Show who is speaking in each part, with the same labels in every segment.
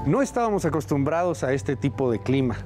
Speaker 1: No estábamos acostumbrados a este tipo de clima.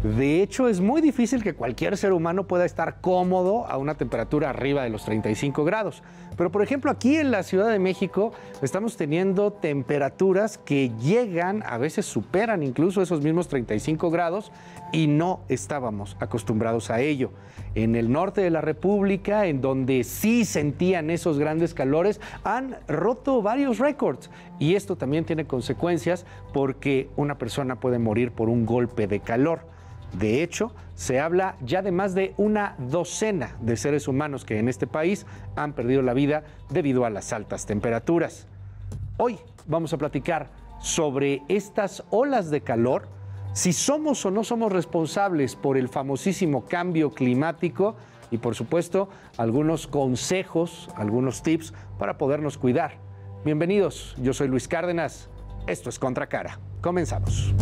Speaker 1: De hecho, es muy difícil que cualquier ser humano pueda estar cómodo a una temperatura arriba de los 35 grados. Pero, por ejemplo, aquí en la Ciudad de México estamos teniendo temperaturas que llegan, a veces superan incluso esos mismos 35 grados y no estábamos acostumbrados a ello. En el norte de la República, en donde sí sentían esos grandes calores, han roto varios récords. Y esto también tiene consecuencias porque una persona puede morir por un golpe de calor. De hecho, se habla ya de más de una docena de seres humanos que en este país han perdido la vida debido a las altas temperaturas. Hoy vamos a platicar sobre estas olas de calor, si somos o no somos responsables por el famosísimo cambio climático y, por supuesto, algunos consejos, algunos tips para podernos cuidar. Bienvenidos, yo soy Luis Cárdenas, esto es Contracara. Comenzamos.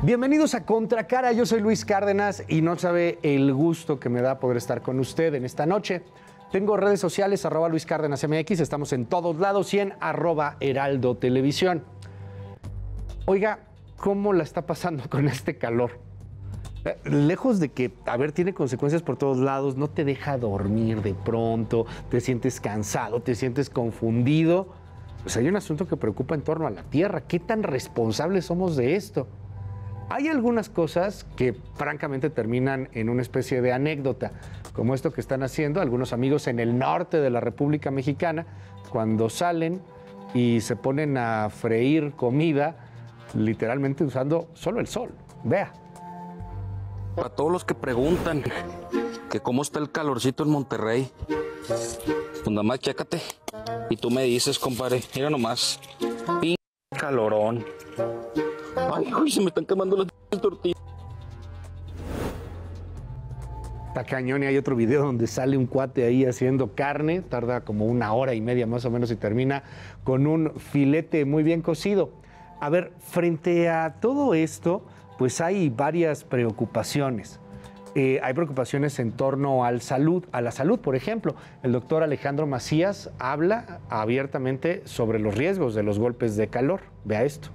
Speaker 1: Bienvenidos a Contracara, yo soy Luis Cárdenas y no sabe el gusto que me da poder estar con usted en esta noche. Tengo redes sociales, @LuisCárdenasMX, estamos en todos lados y en @Heraldo Televisión. Oiga, ¿cómo la está pasando con este calor? Lejos de que, tiene consecuencias por todos lados, no te deja dormir de pronto, te sientes cansado, te sientes confundido. Pues hay un asunto que preocupa en torno a la Tierra. ¿Qué tan responsables somos de esto? Hay algunas cosas que francamente terminan en una especie de anécdota, como esto que están haciendo algunos amigos en el norte de la República Mexicana, cuando salen y se ponen a freír comida, literalmente usando solo el sol. Vea.
Speaker 2: Para todos los que preguntan que cómo está el calorcito en Monterrey, pues nada más chécate y tú me dices, compadre, mira nomás, pinche calorón. Ay, uy, se me están quemando las tortillas.
Speaker 1: Está cañón y hay otro video donde sale un cuate ahí haciendo carne, tarda como 1 hora y media más o menos y termina con un filete muy bien cocido. A ver, frente a todo esto, pues hay varias preocupaciones. Hay preocupaciones en torno a la salud, por ejemplo. El doctor Alejandro Macías habla abiertamente sobre los riesgos de los golpes de calor. Vea esto.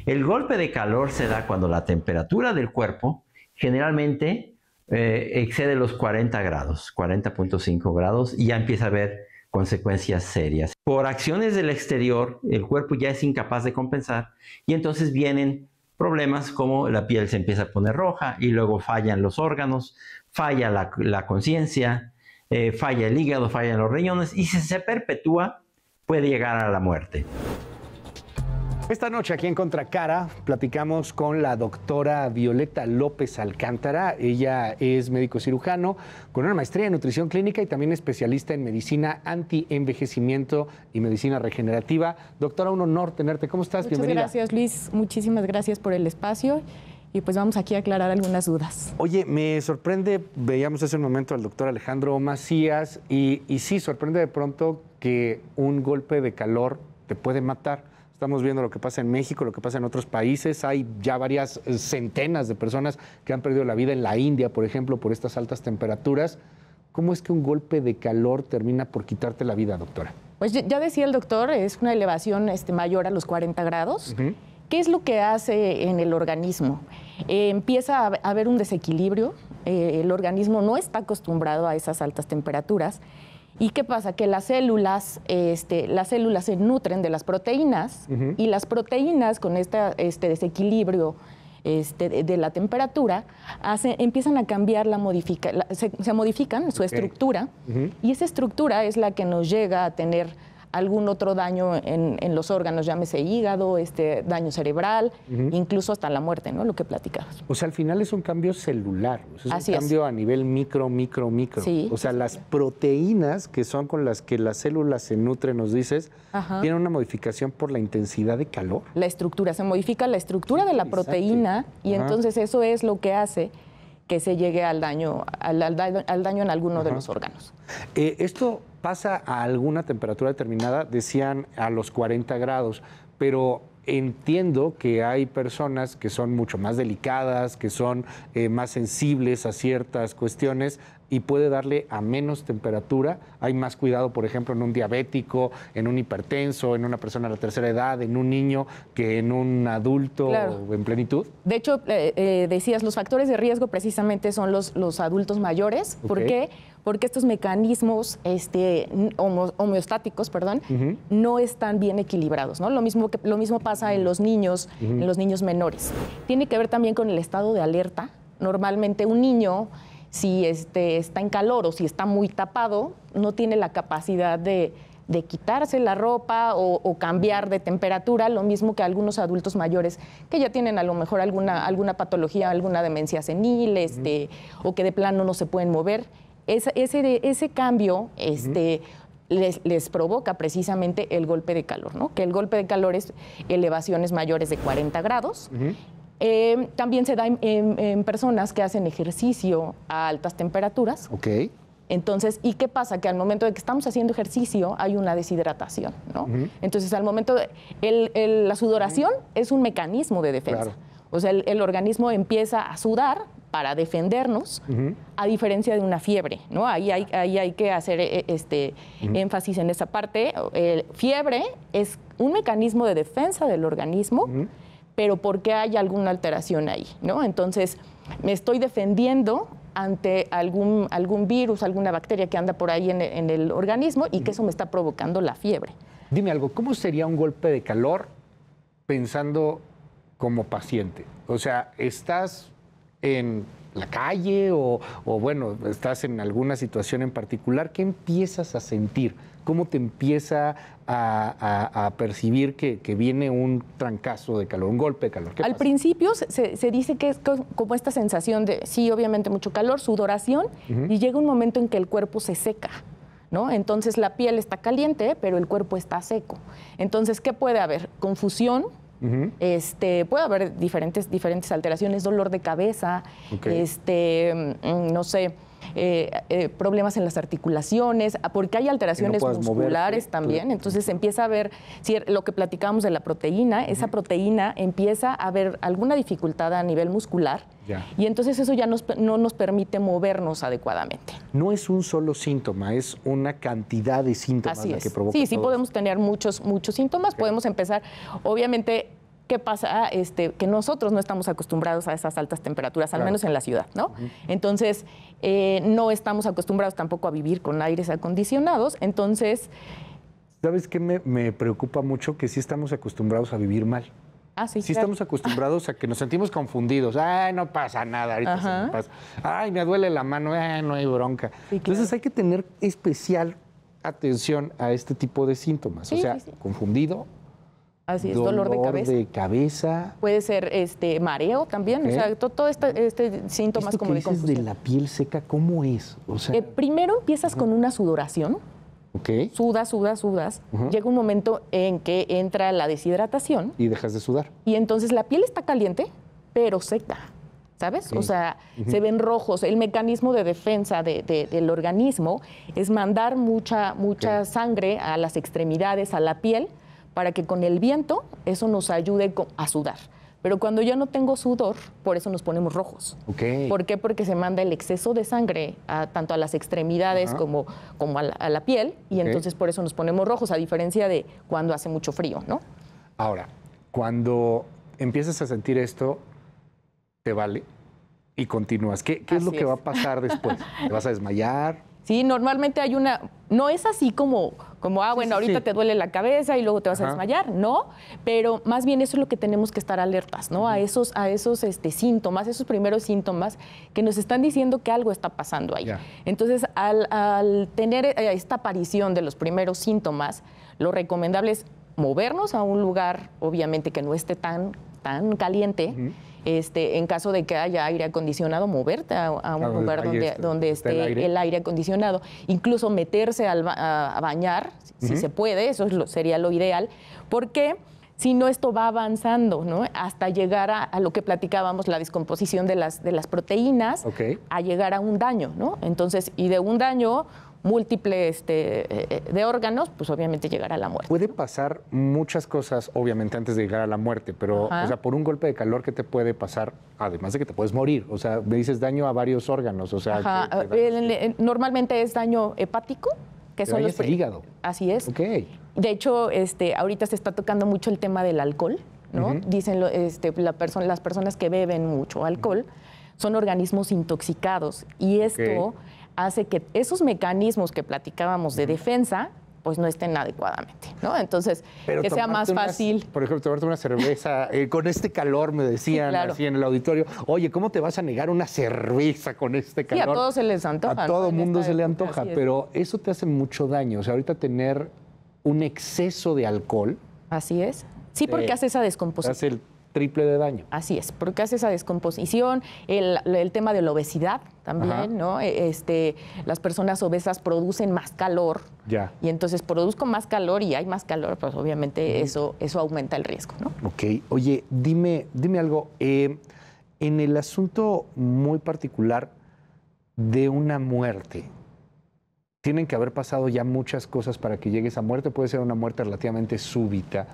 Speaker 3: El golpe de calor se da cuando la temperatura del cuerpo generalmente excede los 40 grados, 40.5 grados, y ya empieza a haber consecuencias serias. Por acciones del exterior, el cuerpo ya es incapaz de compensar y entonces vienen problemas como la piel se empieza a poner roja y luego fallan los órganos, falla la conciencia, falla el hígado, fallan los riñones y si se perpetúa puede llegar a la muerte.
Speaker 1: Esta noche aquí en Contracara platicamos con la doctora Violeta López Alcántara. Ella es médico cirujano con una maestría en nutrición clínica y también especialista en medicina anti-envejecimiento y medicina regenerativa. Doctora, un honor tenerte. ¿Cómo estás?
Speaker 4: Muchas
Speaker 1: Bienvenida.
Speaker 4: Gracias, Luis. Muchísimas gracias por el espacio y pues vamos aquí a aclarar algunas dudas.
Speaker 1: Oye, me sorprende, veíamos hace un momento al doctor Alejandro Macías y sí, sorprende de pronto que un golpe de calor te puede matar. Estamos viendo lo que pasa en México, lo que pasa en otros países. Hay ya varias centenas de personas que han perdido la vida en la India, por ejemplo, por estas altas temperaturas. ¿Cómo es que un golpe de calor termina por quitarte la vida, doctora?
Speaker 4: Pues ya decía el doctor, es una elevación mayor a los 40 grados. ¿Qué es lo que hace en el organismo? Empieza a haber un desequilibrio. El organismo no está acostumbrado a esas altas temperaturas. ¿Y qué pasa? Que las células se nutren de las proteínas y las proteínas con este desequilibrio de la temperatura empiezan a cambiar, se modifican su estructura y esa estructura es la que nos llega a tener algún otro daño en los órganos, llámese hígado, daño cerebral, incluso hasta la muerte, ¿no? Lo que platicabas.
Speaker 1: O sea, al final es un cambio celular, es
Speaker 4: Así
Speaker 1: un cambio a nivel micro.
Speaker 4: Sí.
Speaker 1: O sea, las proteínas que son con las que las células se nutren, nos dices, tienen una modificación por la intensidad de calor.
Speaker 4: La estructura, se modifica la estructura de la proteína y entonces eso es lo que hace que se llegue al daño en alguno de los órganos.
Speaker 1: ¿Esto pasa a alguna temperatura determinada? Decían a los 40 grados, pero entiendo que hay personas que son mucho más delicadas, que son más sensibles a ciertas cuestiones y puede darle a menos temperatura. Hay más cuidado, por ejemplo, en un diabético, en un hipertenso, en una persona de la tercera edad, en un niño, que en un adulto en plenitud.
Speaker 4: De hecho, decías, los factores de riesgo precisamente son los adultos mayores. ¿Por qué? Porque estos mecanismos homeostáticos, no están bien equilibrados, ¿no? Lo mismo pasa en los niños, en los niños menores. Tiene que ver también con el estado de alerta. Normalmente un niño, si está en calor o si está muy tapado, no tiene la capacidad de quitarse la ropa o cambiar de temperatura, lo mismo que algunos adultos mayores que ya tienen a lo mejor alguna patología, alguna demencia senil, o que de plano no se pueden mover. Ese cambio les provoca precisamente el golpe de calor, ¿no? Que el golpe de calor es elevaciones mayores de 40 grados. También se da en personas que hacen ejercicio a altas temperaturas. Entonces, ¿y qué pasa? Que al momento de que estamos haciendo ejercicio hay una deshidratación, ¿no? Entonces, al momento la sudoración es un mecanismo de defensa. O sea, el organismo empieza a sudar para defendernos, a diferencia de una fiebre, ¿no? Ahí hay que hacer énfasis en esa parte. Fiebre es un mecanismo de defensa del organismo, pero porque hay alguna alteración ahí, ¿no? Entonces, me estoy defendiendo ante algún virus, alguna bacteria que anda por ahí en el organismo y que eso me está provocando la fiebre.
Speaker 1: Dime algo, ¿cómo sería un golpe de calor pensando como paciente? O sea, ¿estás en la calle o bueno, estás en alguna situación en particular? ¿Qué empiezas a sentir? ¿Cómo te empieza a percibir que viene un trancazo de calor, un golpe de calor?
Speaker 4: Al principio se dice que es como esta sensación de, sí, obviamente mucho calor, sudoración, y llega un momento en que el cuerpo se seca, ¿no? Entonces la piel está caliente, pero el cuerpo está seco. Entonces, ¿qué puede haber? Confusión. Puede haber diferentes alteraciones, dolor de cabeza, no sé, problemas en las articulaciones, porque hay alteraciones musculares también. Entonces empieza a haber, lo que platicábamos de la proteína, esa proteína empieza a haber alguna dificultad a nivel muscular. Y entonces eso ya no nos permite movernos adecuadamente.
Speaker 1: No es un solo síntoma, es una cantidad de síntomas la que provoca.
Speaker 4: Sí, podemos tener muchos síntomas. Podemos empezar, obviamente, ¿qué pasa? Que nosotros no estamos acostumbrados a esas altas temperaturas, al menos en la ciudad, ¿no? Entonces, no estamos acostumbrados tampoco a vivir con aires acondicionados. Entonces,
Speaker 1: ¿sabes qué me preocupa mucho? Que sí estamos acostumbrados a vivir mal. Sí, estamos acostumbrados a que nos sentimos confundidos. Ay, no pasa nada, ahorita se me pasa. Ay, me duele la mano, no hay bronca. Entonces hay que tener especial atención a este tipo de síntomas. Confundido.
Speaker 4: Así es, dolor de
Speaker 1: cabeza.
Speaker 4: Puede ser mareo también, o sea, todo síntomas
Speaker 1: ¿esto
Speaker 4: como
Speaker 1: que
Speaker 4: de confusión.
Speaker 1: de la piel seca, ¿cómo es? O sea,
Speaker 4: primero empiezas con una sudoración. Sudas. Llega un momento en que entra la deshidratación.
Speaker 1: Y dejas de sudar.
Speaker 4: Y entonces la piel está caliente, pero seca, ¿sabes? O sea, se ven rojos. El mecanismo de defensa del organismo es mandar mucha sangre a las extremidades, a la piel, para que con el viento eso nos ayude a sudar. Pero cuando ya no tengo sudor, por eso nos ponemos rojos. ¿Por qué? Porque se manda el exceso de sangre tanto a las extremidades como a la piel, y entonces por eso nos ponemos rojos, a diferencia de cuando hace mucho frío, ¿no?
Speaker 1: Ahora, cuando empiezas a sentir esto, te vale y continúas. ¿Qué es lo que va a pasar después? ¿Te vas a desmayar?
Speaker 4: Sí, normalmente hay no es así como ahorita te duele la cabeza y luego te vas a desmayar, no, pero más bien eso es lo que tenemos que estar alertas, ¿no? A esos síntomas, esos primeros síntomas que nos están diciendo que algo está pasando ahí. Entonces, al tener esta aparición de los primeros síntomas, lo recomendable es movernos a un lugar, obviamente, que no esté tan caliente. En caso de que haya aire acondicionado, moverte a un lugar donde esté el aire acondicionado. Incluso meterse a bañar, si se puede, eso sería lo ideal, porque sino esto va avanzando, ¿no? Hasta llegar a lo que platicábamos, la descomposición de las proteínas, a llegar a un daño, ¿no? Entonces, y de un daño múltiple de órganos, pues obviamente llegará a la muerte.
Speaker 1: Puede pasar muchas cosas, obviamente, antes de llegar a la muerte, pero, o sea, por un golpe de calor, ¿qué te puede pasar? Además de que te puedes morir. O sea, me dices daño a varios órganos, o sea...
Speaker 4: Normalmente es daño hepático, que son los...
Speaker 1: el hígado.
Speaker 4: Así es. De hecho, ahorita se está tocando mucho el tema del alcohol, ¿no? Dicen las personas que beben mucho alcohol son organismos intoxicados y esto hace que esos mecanismos que platicábamos de defensa pues no estén adecuadamente, ¿no? Entonces, pero que sea más fácil.
Speaker 1: Por ejemplo, tomarte una cerveza con este calor, me decían así en el auditorio, oye, ¿cómo te vas a negar una cerveza con este calor?
Speaker 4: Sí, a todos se les antoja.
Speaker 1: A todo mundo se le antoja, pero eso te hace mucho daño. O sea, ahorita tener un exceso de alcohol.
Speaker 4: Así es. Sí, porque hace esa descomposición.
Speaker 1: Hace el triple de daño.
Speaker 4: Así es, porque hace esa descomposición, el tema de la obesidad también, ¿no? Las personas obesas producen más calor. Y entonces produzco más calor y hay más calor, pues obviamente eso aumenta el riesgo, ¿no?
Speaker 1: Ok. Oye, dime algo. En el asunto muy particular de una muerte, tienen que haber pasado ya muchas cosas para que llegue esa muerte. Puede ser una muerte relativamente súbita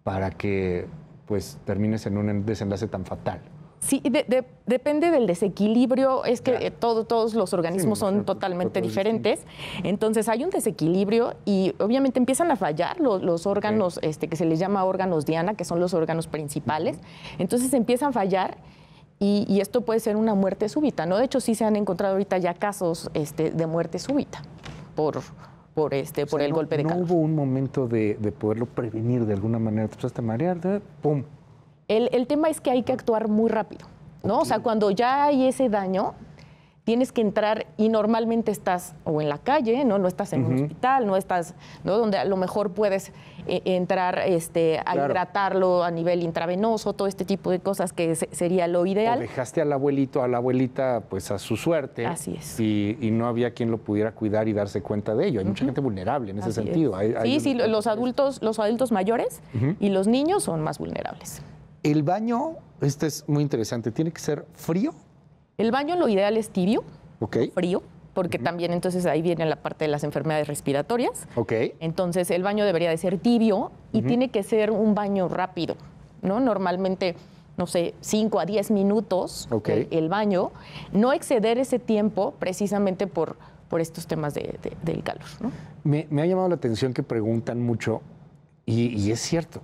Speaker 1: para que pues termines en un desenlace tan fatal.
Speaker 4: Sí, depende del desequilibrio, es que todos los organismos son totalmente diferentes, entonces hay un desequilibrio y obviamente empiezan a fallar los órganos que se les llama órganos diana, que son los órganos principales, entonces empiezan a fallar y esto puede ser una muerte súbita, ¿no? De hecho sí se han encontrado ahorita ya casos de muerte súbita por el golpe de calor.
Speaker 1: ¿No hubo un momento de poderlo prevenir de alguna manera? Te empezaste a marear, ¡pum!
Speaker 4: El tema es que hay que actuar muy rápido, ¿no? O sea, cuando ya hay ese daño, tienes que entrar y normalmente estás o en la calle, ¿no? No estás en un hospital, no estás, ¿no? Donde a lo mejor puedes entrar a hidratarlo a nivel intravenoso, todo este tipo de cosas que sería lo ideal.
Speaker 1: O dejaste al abuelito, a la abuelita, pues a su suerte.
Speaker 4: Así es.
Speaker 1: Y no había quien lo pudiera cuidar y darse cuenta de ello. Hay mucha gente vulnerable en ese sentido.
Speaker 4: Sí, los adultos mayores y los niños son más vulnerables.
Speaker 1: El baño, es muy interesante, ¿tiene que ser frío?
Speaker 4: El baño lo ideal es tibio, frío, porque también entonces ahí viene la parte de las enfermedades respiratorias. Entonces el baño debería de ser tibio y tiene que ser un baño rápido, ¿no? Normalmente, no sé, 5 a 10 minutos el baño, no exceder ese tiempo precisamente por estos temas del calor, ¿no?
Speaker 1: Me ha llamado la atención que preguntan mucho y es cierto.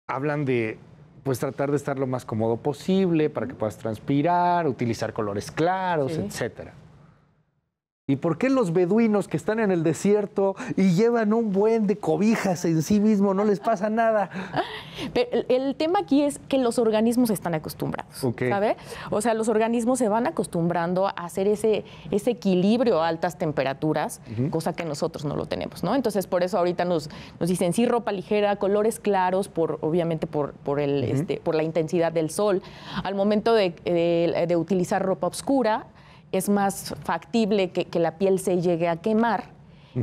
Speaker 1: Hablan de pues tratar de estar lo más cómodo posible para que puedas transpirar, utilizar colores claros, etcétera. ¿Y por qué los beduinos que están en el desierto y llevan un buen de cobijas en sí mismo no les pasa nada?
Speaker 4: Pero el tema aquí es que los organismos están acostumbrados, ¿sabe? O sea, los organismos se van acostumbrando a hacer ese equilibrio a altas temperaturas, cosa que nosotros no lo tenemos, ¿no? Entonces, por eso ahorita nos dicen sí, ropa ligera, colores claros, obviamente por la intensidad del sol. Al momento de utilizar ropa oscura, es más factible que la piel se llegue a quemar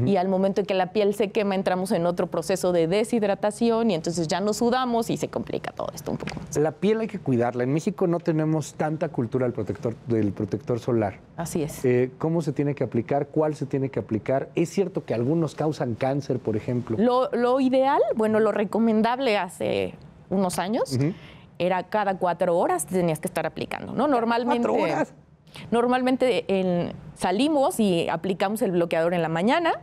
Speaker 4: y al momento en que la piel se quema entramos en otro proceso de deshidratación y entonces ya nos sudamos y se complica todo esto un poco más.
Speaker 1: La piel hay que cuidarla. En México no tenemos tanta cultura del protector solar.
Speaker 4: Así es.
Speaker 1: ¿Cómo se tiene que aplicar? ¿Cuál se tiene que aplicar? ¿Es cierto que algunos causan cáncer, por ejemplo?
Speaker 4: Lo ideal, bueno, lo recomendable hace unos años era cada 4 horas tenías que estar aplicando, ¿no? Normalmente...
Speaker 1: 4 horas.
Speaker 4: Normalmente salimos y aplicamos el bloqueador en la mañana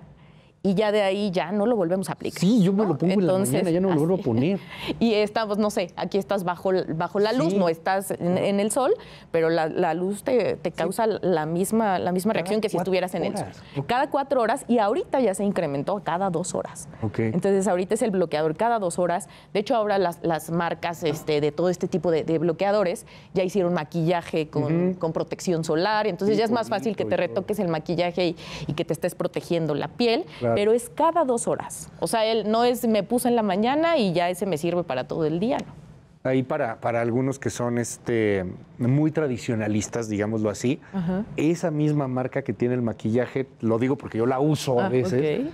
Speaker 4: y ya de ahí ya no lo volvemos a aplicar.
Speaker 1: Sí, yo me lo pongo en la mañana, ya no lo vuelvo a poner.
Speaker 4: Y estamos, no sé, aquí estás bajo la luz, no estás en el sol, pero la luz te causa la misma reacción que si estuvieras en el sol. Cada 4 horas y ahorita ya se incrementó a cada 2 horas. Entonces ahorita es el bloqueador cada 2 horas. De hecho ahora las marcas de todo este tipo de bloqueadores ya hicieron maquillaje con protección solar, entonces ya es más fácil que te retoques el maquillaje y que te estés protegiendo la piel. Pero es cada 2 horas. O sea, él no es me puse en la mañana y ya ese me sirve para todo el día, ¿no?
Speaker 1: Ahí para algunos que son muy tradicionalistas, digámoslo así, esa misma marca que tiene el maquillaje, lo digo porque yo la uso a veces,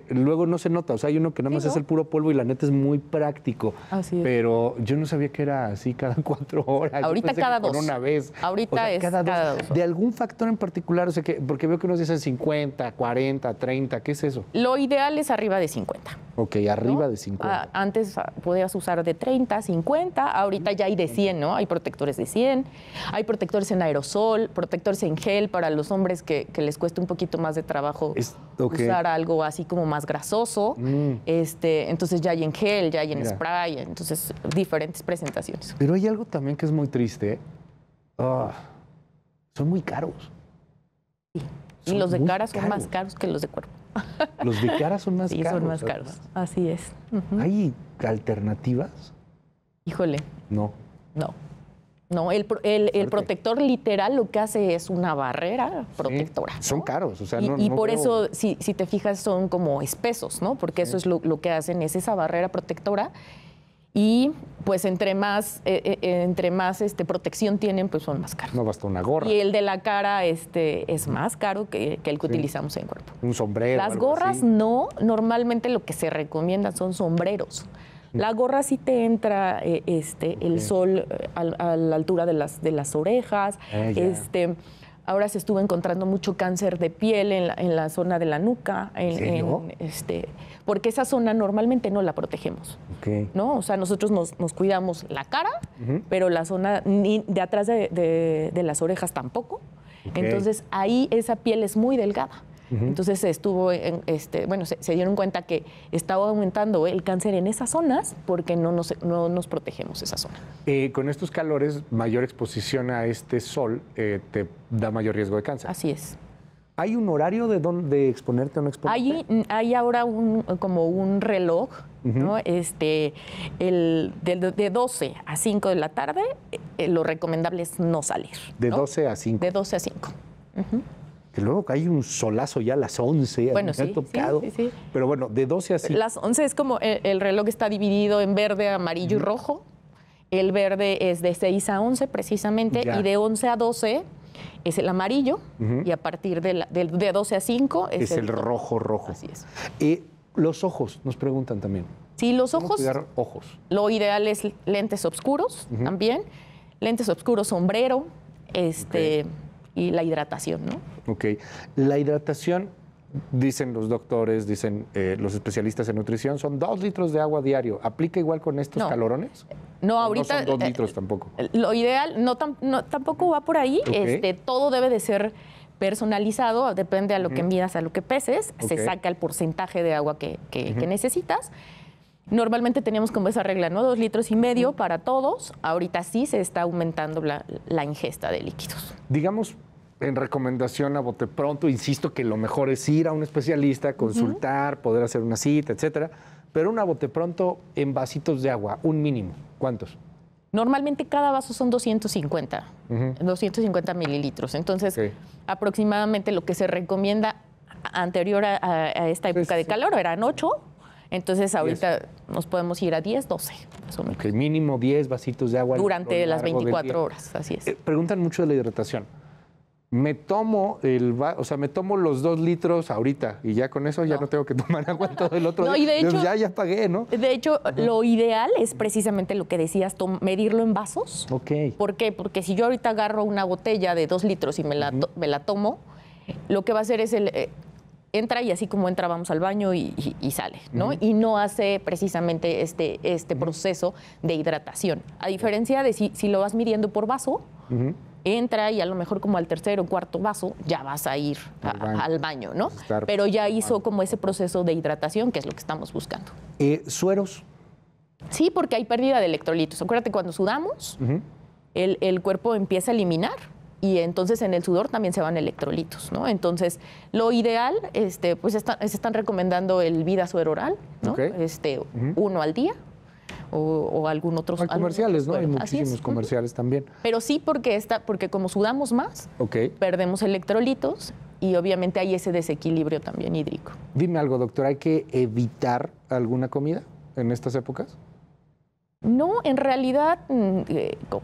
Speaker 1: luego no se nota. O sea, hay uno que nada más es el puro polvo y la neta es muy práctico.
Speaker 4: Así es.
Speaker 1: Pero yo no sabía que era así cada 4 horas.
Speaker 4: Ahorita cada 2.
Speaker 1: Una vez.
Speaker 4: Ahorita
Speaker 1: o sea,
Speaker 4: es cada 2.
Speaker 1: ¿De algún factor en particular? O sea, porque veo que unos dicen 50, 40, 30. ¿Qué es eso?
Speaker 4: Lo ideal es arriba de 50.
Speaker 1: Ok, arriba
Speaker 4: ¿no?
Speaker 1: de 50.
Speaker 4: Antes podías usar de 30, 50, ahorita ya hay de 100, ¿no? Hay protectores de 100, hay protectores en aerosol, protectores en gel para los hombres que les cuesta un poquito más de trabajo usar algo así como más grasoso. Entonces ya hay en gel, ya hay en spray, entonces diferentes presentaciones.
Speaker 1: Pero hay algo también que es muy triste. Son muy caros.
Speaker 4: Sí. Y los de cara son más caros que los de cuerpo.
Speaker 1: Los de cara son más caros.
Speaker 4: Sí, son más caros. Así es.
Speaker 1: ¿Hay alternativas?
Speaker 4: Híjole.
Speaker 1: No.
Speaker 4: El protector literal lo que hace es una barrera protectora.
Speaker 1: Sí, son caros. O sea,
Speaker 4: y por eso, si te fijas, son como espesos, ¿no? Porque eso es lo que hacen, es esa barrera protectora. Y pues entre más protección tienen, pues son más caros.
Speaker 1: No basta una gorra.
Speaker 4: Y el de la cara es más caro que el que utilizamos en cuerpo.
Speaker 1: Un sombrero.
Speaker 4: Las gorras no, normalmente lo que se recomienda son sombreros. La gorra sí te entra el sol a la altura de las orejas. Ahora se estuvo encontrando mucho cáncer de piel en la zona de la nuca, porque esa zona normalmente no la protegemos. ¿No? O sea, nosotros nos cuidamos la cara, pero la zona ni de atrás de las orejas tampoco. Entonces ahí esa piel es muy delgada. Entonces se dieron cuenta que estaba aumentando el cáncer en esas zonas porque no nos protegemos esa zona.
Speaker 1: Con estos calores, mayor exposición a este sol te da mayor riesgo de cáncer.
Speaker 4: Así es.
Speaker 1: ¿Hay un horario de exponerte o no exponerte?
Speaker 4: Hay ahora como un reloj, ¿no? De 12 a 5 de la tarde, lo recomendable es no salir.
Speaker 1: De
Speaker 4: ¿no?
Speaker 1: 12 a 5.
Speaker 4: De 12 a 5.
Speaker 1: Que luego hay un solazo ya a las 11.
Speaker 4: Bueno,
Speaker 1: me ha tocado. Sí. Pero bueno, de 12 a 5.
Speaker 4: Las 11 es como el reloj está dividido en verde, amarillo y rojo. El verde es de 6 a 11 precisamente y de 11 a 12 es el amarillo y a partir de 12 a 5 es
Speaker 1: el rojo.
Speaker 4: Así es.
Speaker 1: Los ojos, nos preguntan también.
Speaker 4: Sí, los ojos.
Speaker 1: Cuidar ojos.
Speaker 4: Lo ideal es lentes oscuros también. Lentes oscuros, sombrero, y la hidratación, ¿no?
Speaker 1: Ok. La hidratación, dicen los doctores, dicen los especialistas en nutrición, son 2 litros de agua diario. ¿Aplica igual con estos calorones?
Speaker 4: No, ahorita...
Speaker 1: No son 2 litros tampoco.
Speaker 4: Lo ideal, tampoco va por ahí. Todo debe de ser personalizado, depende a lo que midas, a lo que peses. Se saca el porcentaje de agua que necesitas. Normalmente teníamos como esa regla, ¿no? 2,5 litros para todos. Ahorita sí se está aumentando la ingesta de líquidos.
Speaker 1: Digamos, en recomendación a bote pronto, insisto que lo mejor es ir a un especialista, consultar, poder hacer una cita, etcétera. Pero una bote pronto en vasitos de agua, un mínimo. ¿Cuántos?
Speaker 4: Normalmente cada vaso son 250 mililitros. Entonces, aproximadamente lo que se recomienda anterior a esta época de calor eran 8. Entonces, ahorita nos podemos ir a 10, 12.
Speaker 1: Mínimo 10 vasitos de agua.
Speaker 4: Durante las 24 horas, así es.
Speaker 1: Preguntan mucho de la hidratación. Me tomo los 2 litros ahorita y ya con eso ya no tengo que tomar agua todo el otro día.
Speaker 4: Y de hecho,
Speaker 1: ya pagué, ¿no?
Speaker 4: De hecho, lo ideal es precisamente lo que decías, medirlo en vasos. ¿Por qué? Porque si yo ahorita agarro una botella de 2 litros y me la tomo, lo que va a hacer es entra y así como entra vamos al baño y sale, ¿no? Y no hace precisamente este proceso de hidratación. A diferencia de si lo vas midiendo por vaso, entra y a lo mejor como al tercer o cuarto vaso ya vas a ir al baño, ¿no? Pero ya hizo como ese proceso de hidratación, que es lo que estamos buscando.
Speaker 1: ¿Sueros?
Speaker 4: Sí, porque hay pérdida de electrolitos. Acuérdate, cuando sudamos, el cuerpo empieza a eliminar y entonces en el sudor también se van electrolitos, ¿no? Entonces, lo ideal, pues están recomendando el Vida Suero Oral, ¿no? 1 al día. O algún otro.
Speaker 1: Hay comerciales, ¿no? Hay muchísimos comerciales también.
Speaker 4: Pero sí, porque como sudamos más, perdemos electrolitos y obviamente hay ese desequilibrio también hídrico.
Speaker 1: Dime algo, doctor, ¿hay que evitar alguna comida en estas épocas?
Speaker 4: No, en realidad,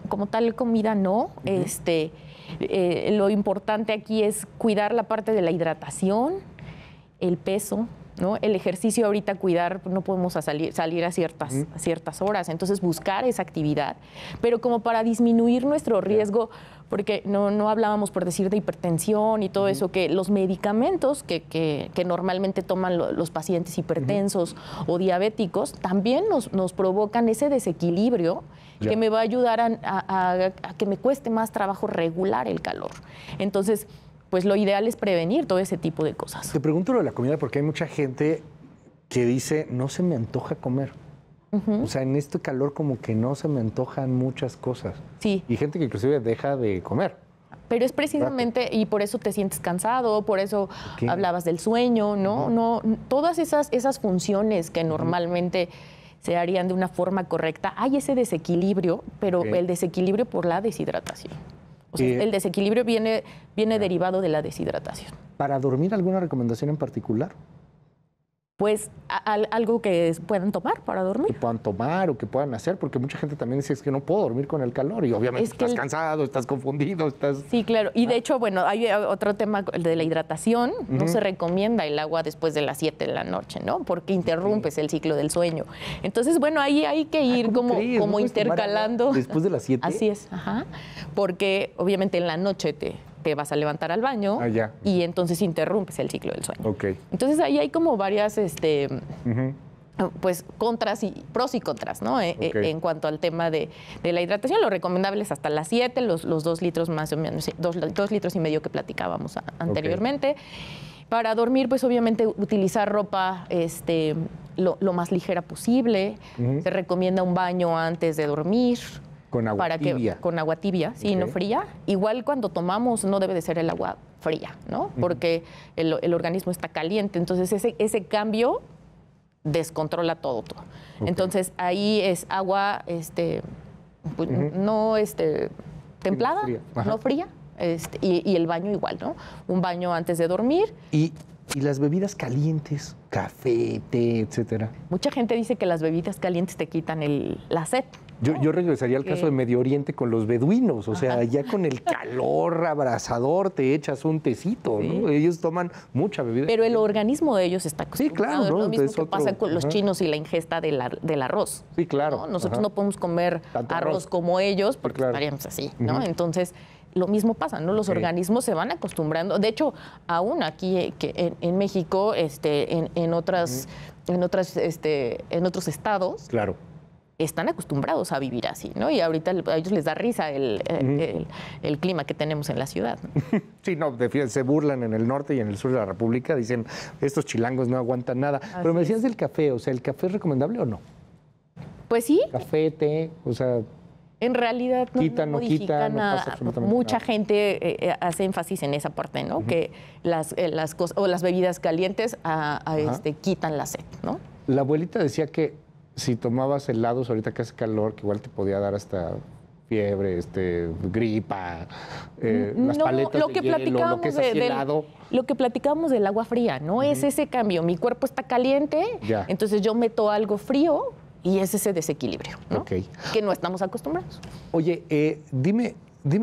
Speaker 4: como tal comida no. Lo importante aquí es cuidar la parte de la hidratación, el peso, ¿no? El ejercicio ahorita cuidar, no podemos salir a ciertas horas, entonces buscar esa actividad, pero como para disminuir nuestro riesgo, porque no hablábamos, por decir, de hipertensión y todo eso, que los medicamentos que normalmente toman los pacientes hipertensos o diabéticos también nos provocan ese desequilibrio que me va a ayudar a que me cueste más trabajo regular el calor. Entonces, pues lo ideal es prevenir todo ese tipo de cosas.
Speaker 1: Te pregunto lo de la comida porque hay mucha gente que dice, no se me antoja comer. O sea, en este calor como que no se me antojan muchas cosas.
Speaker 4: Sí.
Speaker 1: Y gente que inclusive deja de comer.
Speaker 4: Pero es precisamente, y por eso te sientes cansado, por eso hablabas del sueño, ¿no? Todas esas funciones que normalmente se harían de una forma correcta, hay ese desequilibrio, pero el desequilibrio por la deshidratación. O sea, el desequilibrio viene derivado de la deshidratación.
Speaker 1: ¿Para dormir alguna recomendación en particular?
Speaker 4: Pues algo que puedan tomar para dormir.
Speaker 1: Que puedan tomar o que puedan hacer, porque mucha gente también dice es que no puedo dormir con el calor y obviamente estás cansado, estás confundido, estás...
Speaker 4: Sí, claro. Y de hecho, bueno, hay otro tema, el de la hidratación. No se recomienda el agua después de las 7 de la noche, ¿no? Porque interrumpes el ciclo del sueño. Entonces, bueno, ahí hay que ir como intercalando.
Speaker 1: ¿Después de las 7?
Speaker 4: Así es, porque obviamente en la noche te vas a levantar al baño y entonces interrumpes el ciclo del sueño. Entonces ahí hay como varias pues pros y contras, ¿no? En cuanto al tema de la hidratación, lo recomendable es hasta las 7, los 2 litros más o menos, 2 litros y medio que platicábamos anteriormente. Para dormir, pues obviamente utilizar ropa lo más ligera posible. Se recomienda un baño antes de dormir.
Speaker 1: Con agua tibia.
Speaker 4: Con agua tibia, sí, no fría. Igual cuando tomamos no debe de ser el agua fría, ¿no? Porque el organismo está caliente, entonces ese cambio descontrola todo. Entonces ahí es agua pues, no templada, no fría, y el baño igual, ¿no? Un baño antes de dormir.
Speaker 1: ¿Y las bebidas calientes, café, té, etcétera?
Speaker 4: Mucha gente dice que las bebidas calientes te quitan la sed.
Speaker 1: Yo regresaría al caso de Medio Oriente con los beduinos, o sea, ya con el calor abrasador te echas un tecito, ¿no? Ellos toman mucha bebida.
Speaker 4: Pero el organismo de ellos está acostumbrado.
Speaker 1: Sí, claro, ¿no?
Speaker 4: Es lo mismo que pasa con los chinos y la ingesta del arroz.
Speaker 1: Sí, claro.
Speaker 4: ¿no? Nosotros no podemos comer arroz como ellos porque estaríamos así, ¿no? Entonces, lo mismo pasa, ¿no? Los organismos se van acostumbrando. De hecho, aún aquí en México, en otros estados,
Speaker 1: claro,
Speaker 4: están acostumbrados a vivir así, ¿no? Y ahorita a ellos les da risa el clima que tenemos en la ciudad, ¿no?
Speaker 1: Sí, no, se burlan en el norte y en el sur de la República, dicen, estos chilangos no aguantan nada. Pero me decías del café, o sea, ¿el café es recomendable o no?
Speaker 4: Pues sí.
Speaker 1: Café, té, o sea...
Speaker 4: En realidad no
Speaker 1: modifica nada.
Speaker 4: Pasa absolutamente mucha gente hace énfasis en esa parte, ¿no? Que las cosas o las bebidas calientes quitan la sed, ¿no?
Speaker 1: La abuelita decía que si tomabas helados ahorita que hace calor, que igual te podía dar hasta fiebre, gripa, las paletas
Speaker 4: lo que
Speaker 1: de hielo, lo que es así helado.
Speaker 4: Lo que platicamos del agua fría, ¿no? Es ese cambio. Mi cuerpo está caliente, entonces yo meto algo frío y es ese desequilibrio, ¿no? Que no estamos acostumbrados.
Speaker 1: Oye, dime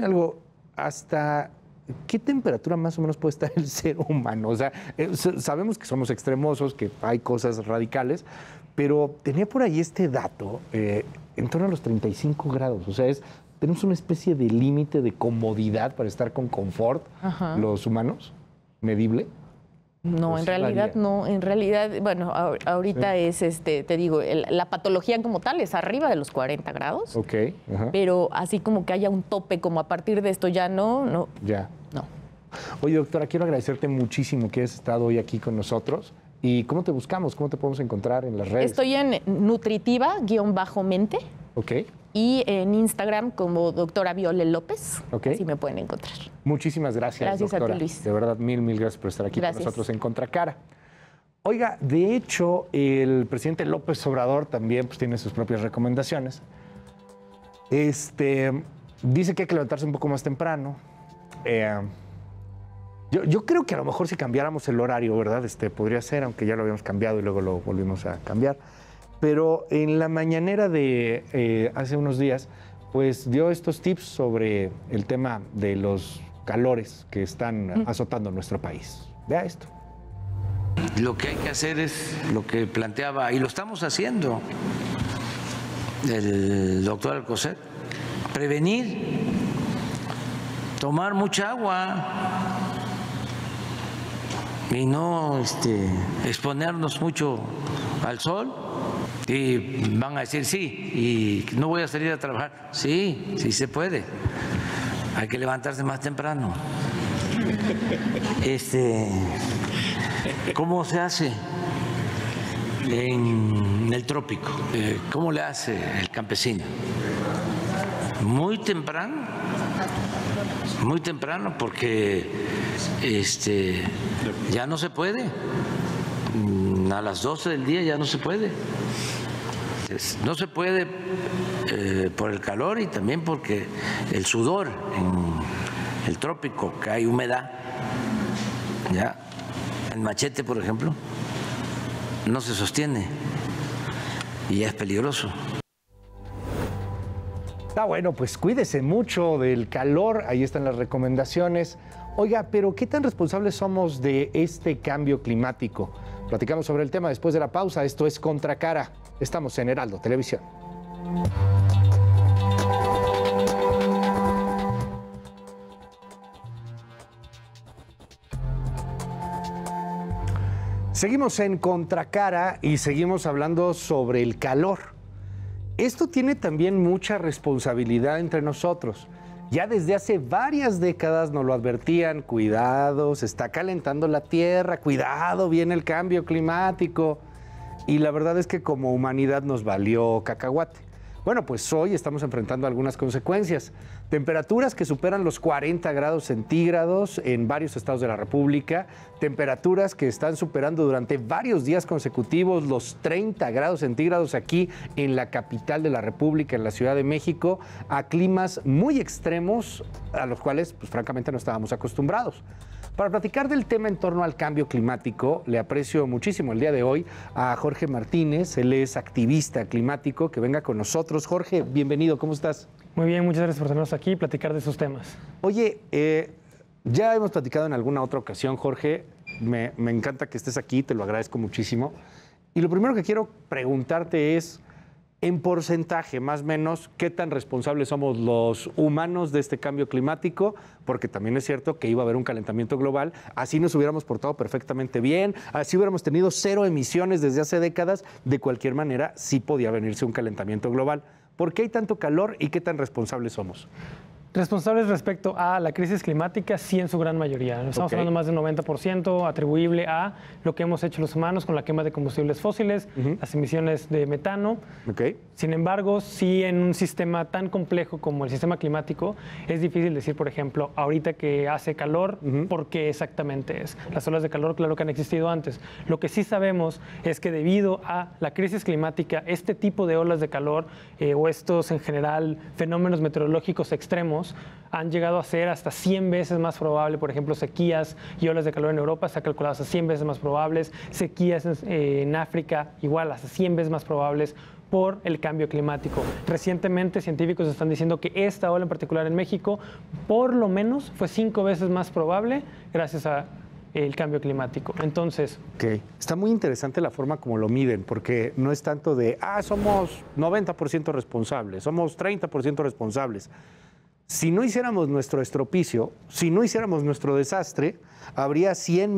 Speaker 1: algo, ¿hasta qué temperatura más o menos puede estar el ser humano? O sea, sabemos que somos extremosos, que hay cosas radicales, pero tenía por ahí este dato, en torno a los 35 grados, o sea, tenemos una especie de límite de comodidad para estar con confort los humanos, medible.
Speaker 4: No, en realidad no. En realidad, bueno, ahorita es, te digo, la patología como tal es arriba de los 40 grados. Pero así como que haya un tope, como a partir de esto ya no.
Speaker 1: Ya.
Speaker 4: No.
Speaker 1: Oye, doctora, quiero agradecerte muchísimo que hayas estado hoy aquí con nosotros. ¿Y cómo te buscamos? ¿Cómo te podemos encontrar en las redes?
Speaker 4: Estoy en nutritiva-mente. Y en Instagram como doctora Viole López. Así me pueden encontrar.
Speaker 1: Muchísimas gracias,
Speaker 4: gracias
Speaker 1: doctora.
Speaker 4: A ti, Luis.
Speaker 1: De verdad, mil gracias por estar aquí con nosotros en Contracara. Oiga, de hecho, el presidente López Obrador también pues, tiene sus propias recomendaciones. Dice que hay que levantarse un poco más temprano. Yo creo que a lo mejor si cambiáramos el horario, ¿verdad? Podría ser, aunque ya lo habíamos cambiado y luego lo volvimos a cambiar. pero en la mañanera de hace unos días, pues dio estos tips sobre el tema de los calores que están azotando nuestro país. Vea esto.
Speaker 5: Lo que hay que hacer es lo que planteaba, y lo estamos haciendo, el doctor Alcocer: prevenir, tomar mucha agua y no exponernos mucho al sol. Y van a decir, sí, y no voy a salir a trabajar. Sí, sí se puede. Hay que levantarse más temprano. ¿Cómo se hace en el trópico? ¿Cómo le hace el campesino? Muy temprano, porque ya no se puede. A las 12 del día ya no se puede. No se puede por el calor y también porque el sudor en el trópico, que hay humedad, ya el machete, por ejemplo, no se sostiene y ya es peligroso.
Speaker 1: Bueno, pues cuídese mucho del calor, ahí están las recomendaciones. Oiga, pero ¿qué tan responsables somos de este cambio climático? Platicamos sobre el tema después de la pausa. Esto es Contracara. Estamos en Heraldo Televisión. Seguimos en Contracara y seguimos hablando sobre el calor. Esto tiene también mucha responsabilidad entre nosotros. Ya desde hace varias décadas nos lo advertían: cuidado, se está calentando la tierra, cuidado, viene el cambio climático. Y la verdad es que como humanidad nos valió cacahuate. Bueno, pues hoy estamos enfrentando algunas consecuencias. Temperaturas que superan los 40 grados centígrados en varios estados de la República, temperaturas que están superando durante varios días consecutivos los 30 grados centígrados aquí en la capital de la República, en la Ciudad de México, a climas muy extremos a los cuales, pues francamente, no estábamos acostumbrados. Para platicar del tema en torno al cambio climático, le aprecio muchísimo el día de hoy a Jorge Martínez. Él es activista climático. Que venga con nosotros. Jorge, bienvenido, ¿cómo estás?
Speaker 6: Muy bien, muchas gracias por tenernos aquí y platicar de esos temas.
Speaker 1: Oye, ya hemos platicado en alguna otra ocasión, Jorge. Me encanta que estés aquí, te lo agradezco muchísimo. Y lo primero que quiero preguntarte es, en porcentaje, más o menos, ¿qué tan responsables somos los humanos de este cambio climático? Porque también es cierto que iba a haber un calentamiento global, así nos hubiéramos portado perfectamente bien, así hubiéramos tenido 0 emisiones desde hace décadas, de cualquier manera sí podía venirse un calentamiento global. ¿Por qué hay tanto calor y qué tan responsables somos?
Speaker 6: Responsables respecto a la crisis climática, sí, en su gran mayoría. Estamos hablando más del 90% atribuible a lo que hemos hecho los humanos con la quema de combustibles fósiles, las emisiones de metano. Sin embargo, sí, en un sistema tan complejo como el sistema climático, es difícil decir, por ejemplo, ahorita que hace calor, ¿por qué exactamente es? Las olas de calor, claro que han existido antes. Lo que sí sabemos es que debido a la crisis climática, este tipo de olas de calor o estos, en general, fenómenos meteorológicos extremos, han llegado a ser hasta 100 veces más probable. Por ejemplo, sequías y olas de calor en Europa se han calculado hasta 100 veces más probables, sequías en África igual hasta 100 veces más probables por el cambio climático. Recientemente científicos están diciendo que esta ola en particular en México por lo menos fue 5 veces más probable gracias a el cambio climático. Entonces...
Speaker 1: Está muy interesante la forma como lo miden, porque no es tanto de, somos 90% responsables, somos 30% responsables. Si no hiciéramos nuestro estropicio, si no hiciéramos nuestro desastre, habría 100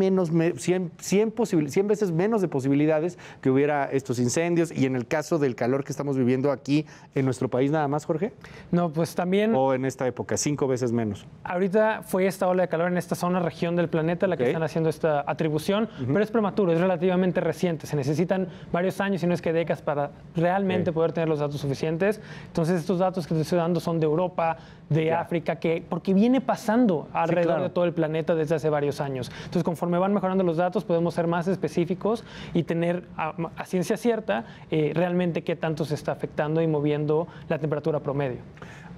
Speaker 1: veces menos de posibilidades que hubiera estos incendios. Y en el caso del calor que estamos viviendo aquí en nuestro país, nada más, Jorge.
Speaker 6: No, pues también...
Speaker 1: O en esta época, 5 veces menos.
Speaker 6: Ahorita fue esta ola de calor en esta zona, región del planeta, la que están haciendo esta atribución, pero es prematuro, es relativamente reciente. Se necesitan varios años, si no es que décadas, para realmente poder tener los datos suficientes. Entonces, estos datos que te estoy dando son de Europa, de África, porque viene pasando alrededor de todo el planeta desde hace varios años. Entonces, conforme van mejorando los datos, podemos ser más específicos y tener a ciencia cierta realmente qué tanto se está afectando y moviendo la temperatura promedio.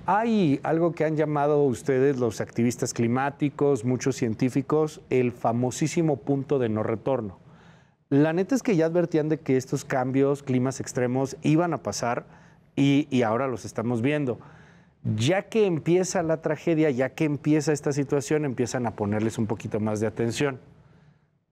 Speaker 1: Hay algo que han llamado ustedes, los activistas climáticos, muchos científicos, el famosísimo punto de no retorno. La neta es que ya advertían de que estos cambios, climas extremos, iban a pasar y ahora los estamos viendo. Ya que empieza la tragedia, ya que empieza esta situación, empiezan a ponerles un poquito más de atención.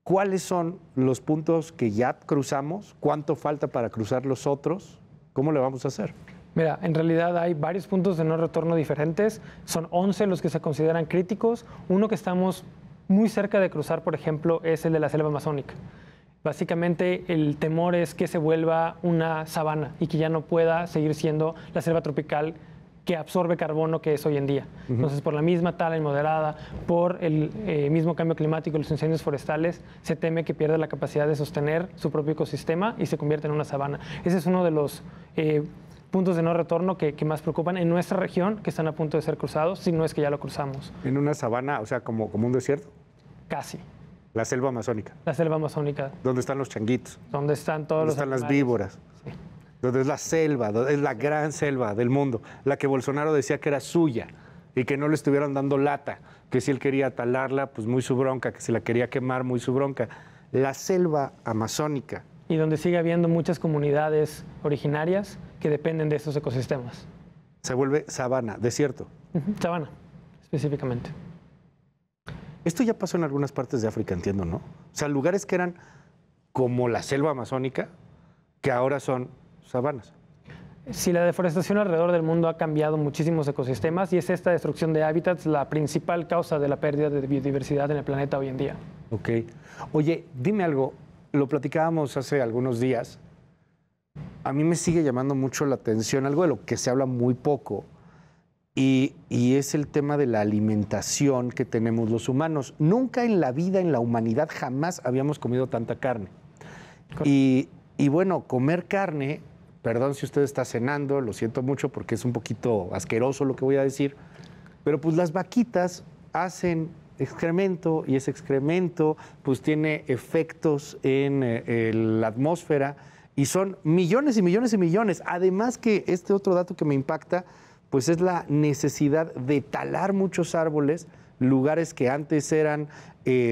Speaker 1: ¿Cuáles son los puntos que ya cruzamos? ¿Cuánto falta para cruzar los otros? ¿Cómo le vamos a hacer?
Speaker 6: Mira, en realidad hay varios puntos de no retorno diferentes. Son 11 los que se consideran críticos. Uno que estamos muy cerca de cruzar, por ejemplo, es el de la selva amazónica. Básicamente el temor es que se vuelva una sabana y que ya no pueda seguir siendo la selva tropical que absorbe carbono que es hoy en día. Entonces, por la misma tala inmoderada, por el mismo cambio climático y los incendios forestales, se teme que pierda la capacidad de sostener su propio ecosistema y se convierta en una sabana. Ese es uno de los puntos de no retorno que más preocupan en nuestra región, que están a punto de ser cruzados, si no es que ya lo cruzamos.
Speaker 1: ¿En una sabana, o sea, como un desierto?
Speaker 6: Casi.
Speaker 1: La selva amazónica.
Speaker 6: La selva amazónica.
Speaker 1: ¿Dónde están los changuitos?
Speaker 6: Donde están todos los
Speaker 1: ¿Dónde están
Speaker 6: animales.
Speaker 1: las víboras?
Speaker 6: Sí.
Speaker 1: Donde es la selva, donde es la gran selva del mundo, la que Bolsonaro decía que era suya y que no le estuvieran dando lata, que si él quería talarla, pues muy su bronca, que si la quería quemar, muy su bronca. La selva amazónica.
Speaker 6: Y donde sigue habiendo muchas comunidades originarias que dependen de estos ecosistemas.
Speaker 1: Se vuelve sabana, desierto.
Speaker 6: Sabana, específicamente.
Speaker 1: Esto ya pasó en algunas partes de África, entiendo, ¿no? O sea, lugares que eran como la selva amazónica, que ahora son sabanas.
Speaker 6: Sí, la deforestación alrededor del mundo ha cambiado muchísimos ecosistemas y es esta destrucción de hábitats la principal causa de la pérdida de biodiversidad en el planeta hoy en día.
Speaker 1: Ok. Oye, dime algo, lo platicábamos hace algunos días. A mí me sigue llamando mucho la atención algo de lo que se habla muy poco y es el tema de la alimentación que tenemos los humanos. Nunca en la vida, en la humanidad, jamás habíamos comido tanta carne. Y bueno, comer carne, perdón si usted está cenando, lo siento mucho porque es un poquito asqueroso lo que voy a decir, pero pues las vaquitas hacen excremento y ese excremento pues tiene efectos en la atmósfera y son millones y millones y millones. Además que este otro dato que me impacta pues es la necesidad de talar muchos árboles, lugares que antes eran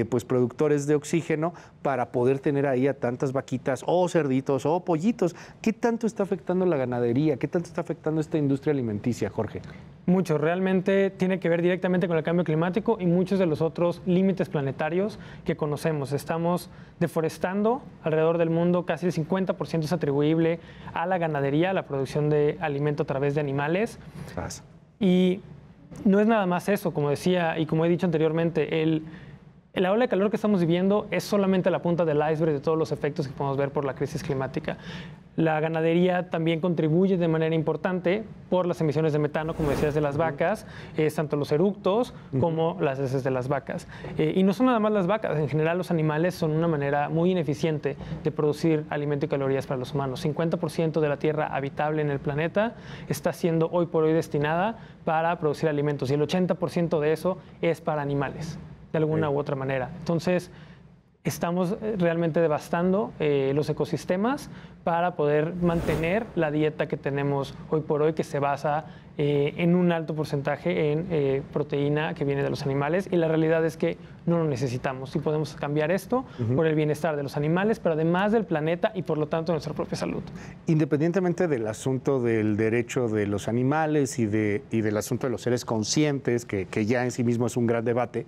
Speaker 1: pues productores de oxígeno para poder tener ahí a tantas vaquitas o cerditos o pollitos. ¿Qué tanto está afectando la ganadería? ¿Qué tanto está afectando esta industria alimenticia, Jorge?
Speaker 6: Mucho, realmente tiene que ver directamente con el cambio climático y muchos de los otros límites planetarios que conocemos. Estamos deforestando alrededor del mundo, casi el 50% es atribuible a la ganadería, a la producción de alimento a través de animales. Y no es nada más eso, como decía y como he dicho anteriormente, la ola de calor que estamos viviendo es solamente la punta del iceberg de todos los efectos que podemos ver por la crisis climática. La ganadería también contribuye de manera importante por las emisiones de metano, como decías, de las vacas, tanto los eructos como las heces de las vacas. Y no son nada más las vacas, en general los animales son una manera muy ineficiente de producir alimento y calorías para los humanos. 50% de la tierra habitable en el planeta está siendo hoy por hoy destinada para producir alimentos y el 80% de eso es para animales, de alguna u otra manera. Entonces, estamos realmente devastando los ecosistemas para poder mantener la dieta que tenemos hoy por hoy, que se basa en un alto porcentaje en proteína que viene de los animales, y la realidad es que no lo necesitamos y podemos cambiar esto por el bienestar de los animales, pero además del planeta y por lo tanto de nuestra propia salud.
Speaker 1: Independientemente del asunto del derecho de los animales y del asunto de los seres conscientes, que ya en sí mismo es un gran debate,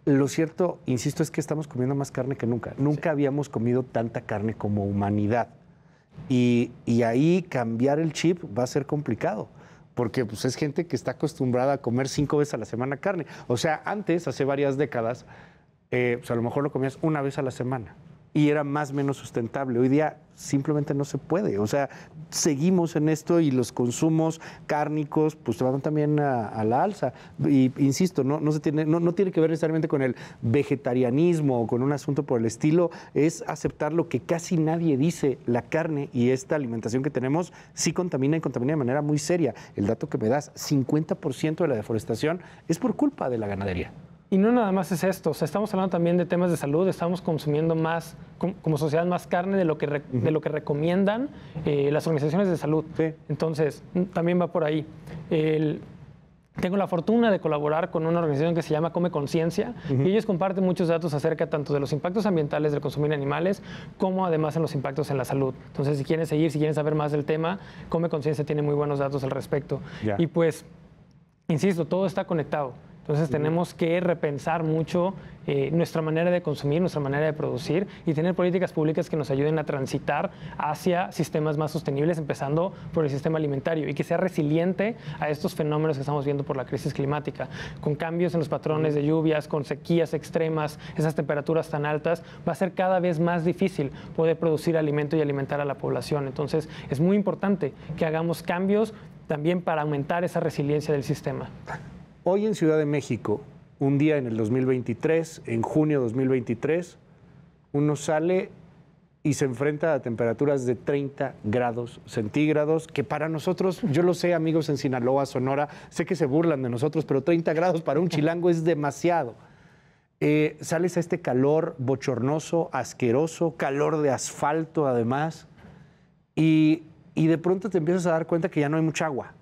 Speaker 1: lo cierto, insisto, es que estamos comiendo más carne que nunca. Nunca habíamos comido tanta carne como humanidad. Y ahí cambiar el chip va a ser complicado, porque pues, es gente que está acostumbrada a comer 5 veces a la semana carne. O sea, antes, hace varias décadas, pues, a lo mejor lo comías una vez a la semana y era más o menos sustentable. Hoy día simplemente no se puede. O sea, seguimos en esto y los consumos cárnicos pues van también a la alza. Y insisto, no tiene que ver necesariamente con el vegetarianismo o con un asunto por el estilo, es aceptar lo que casi nadie dice. La carne y esta alimentación que tenemos sí contamina y contamina de manera muy seria. El dato que me das, 50% de la deforestación es por culpa de la ganadería.
Speaker 6: Y no nada más es esto, o sea, estamos hablando también de temas de salud, estamos consumiendo más, como sociedad, más carne de lo que recomiendan las organizaciones de salud. Sí. Entonces, también va por ahí. Tengo la fortuna de colaborar con una organización que se llama Come Conciencia y ellos comparten muchos datos acerca tanto de los impactos ambientales del consumir animales como además en los impactos en la salud. Entonces, si quieren saber más del tema, Come Conciencia tiene muy buenos datos al respecto. Y pues, insisto, todo está conectado. Entonces tenemos que repensar mucho nuestra manera de consumir, nuestra manera de producir y tener políticas públicas que nos ayuden a transitar hacia sistemas más sostenibles, empezando por el sistema alimentario y que sea resiliente a estos fenómenos que estamos viendo por la crisis climática. Con cambios en los patrones de lluvias, con sequías extremas, esas temperaturas tan altas, va a ser cada vez más difícil poder producir alimento y alimentar a la población. Entonces es muy importante que hagamos cambios también para aumentar esa resiliencia del sistema.
Speaker 1: Hoy en Ciudad de México, un día en el 2023, en junio de 2023, uno sale y se enfrenta a temperaturas de 30 grados centígrados, que para nosotros, yo lo sé, amigos en Sinaloa, Sonora, sé que se burlan de nosotros, pero 30 grados para un chilango es demasiado. Sales a este calor bochornoso, asqueroso, calor de asfalto además, y de pronto te empiezas a dar cuenta que ya no hay mucha agua,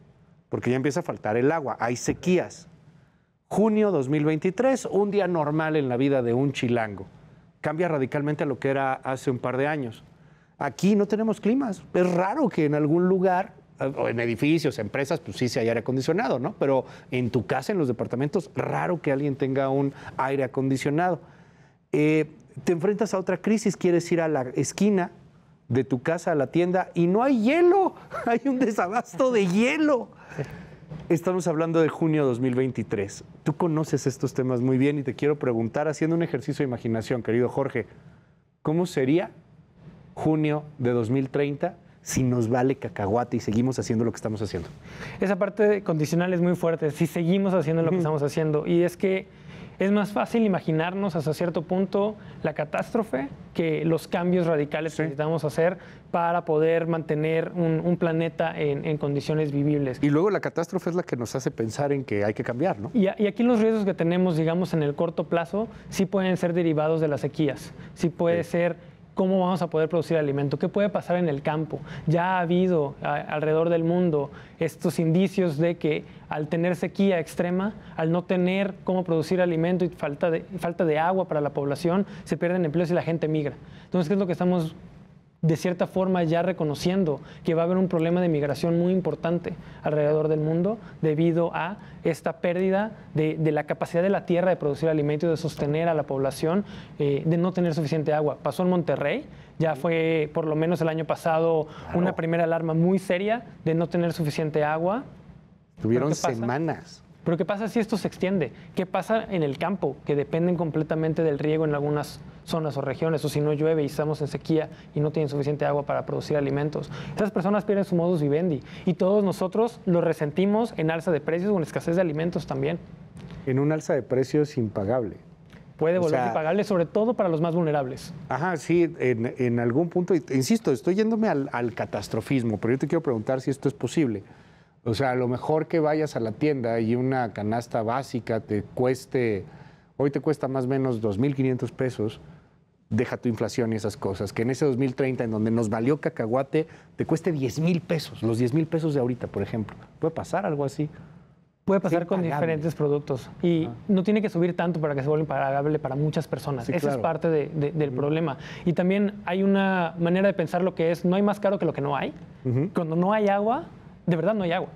Speaker 1: porque ya empieza a faltar el agua, hay sequías. Junio 2023, un día normal en la vida de un chilango. Cambia radicalmente a lo que era hace un par de años. Aquí no tenemos climas. Es raro que en algún lugar, o en edificios, empresas, pues sí hay aire acondicionado, ¿no? Pero en tu casa, en los departamentos, raro que alguien tenga un aire acondicionado. Te enfrentas a otra crisis, quieres ir a la esquina de tu casa a la tienda y no hay hielo, hay un desabasto de hielo. Estamos hablando de junio de 2023. Tú conoces estos temas muy bien y te quiero preguntar, haciendo un ejercicio de imaginación, querido Jorge, ¿cómo sería junio de 2030 si nos vale cacahuate y seguimos haciendo lo que estamos haciendo?
Speaker 6: Esa parte condicional es muy fuerte, si seguimos haciendo lo que estamos haciendo. Y es que es más fácil imaginarnos hasta cierto punto la catástrofe que los cambios radicales que necesitamos hacer para poder mantener un planeta en condiciones vivibles.
Speaker 1: Y luego la catástrofe es la que nos hace pensar en que hay que cambiar, ¿no?
Speaker 6: Y aquí los riesgos que tenemos, digamos, en el corto plazo, sí pueden ser derivados de las sequías, sí puede ser cómo vamos a poder producir alimento, qué puede pasar en el campo. Ya ha habido alrededor del mundo estos indicios de que al tener sequía extrema, al no tener cómo producir alimento y falta de agua para la población, se pierden empleos y la gente migra. Entonces, ¿qué es lo que estamos de cierta forma ya reconociendo? Que va a haber un problema de migración muy importante alrededor del mundo debido a esta pérdida de la capacidad de la tierra de producir alimento y de sostener a la población, de no tener suficiente agua. Pasó en Monterrey, ya fue por lo menos el año pasado una primera alarma muy seria de no tener suficiente agua.
Speaker 1: Tuvieron semanas.
Speaker 6: Pero ¿qué pasa si esto se extiende? ¿Qué pasa en el campo? Que dependen completamente del riego en algunas zonas o regiones, o si no llueve y estamos en sequía y no tienen suficiente agua para producir alimentos. Esas personas pierden su modus vivendi y todos nosotros lo resentimos en alza de precios o en escasez de alimentos también.
Speaker 1: En un alza de precios impagable.
Speaker 6: Puede volverse impagable, sobre todo para los más vulnerables.
Speaker 1: Ajá, sí, en algún punto, insisto, estoy yéndome al catastrofismo, pero yo te quiero preguntar si esto es posible. O sea, a lo mejor que vayas a la tienda y una canasta básica hoy te cuesta más o menos 2,500 pesos, deja tu inflación y esas cosas, que en ese 2030, en donde nos valió cacahuate, te cueste 10,000 pesos, los 10,000 pesos de ahorita, por ejemplo. ¿Puede pasar algo así?
Speaker 6: Puede pasar con diferentes productos y no tiene que subir tanto para que se vuelva impagable para muchas personas. Sí, Esa es parte del problema. Y también hay una manera de pensar lo que es, no hay más caro que lo que no hay. Cuando no hay agua, de verdad no hay agua.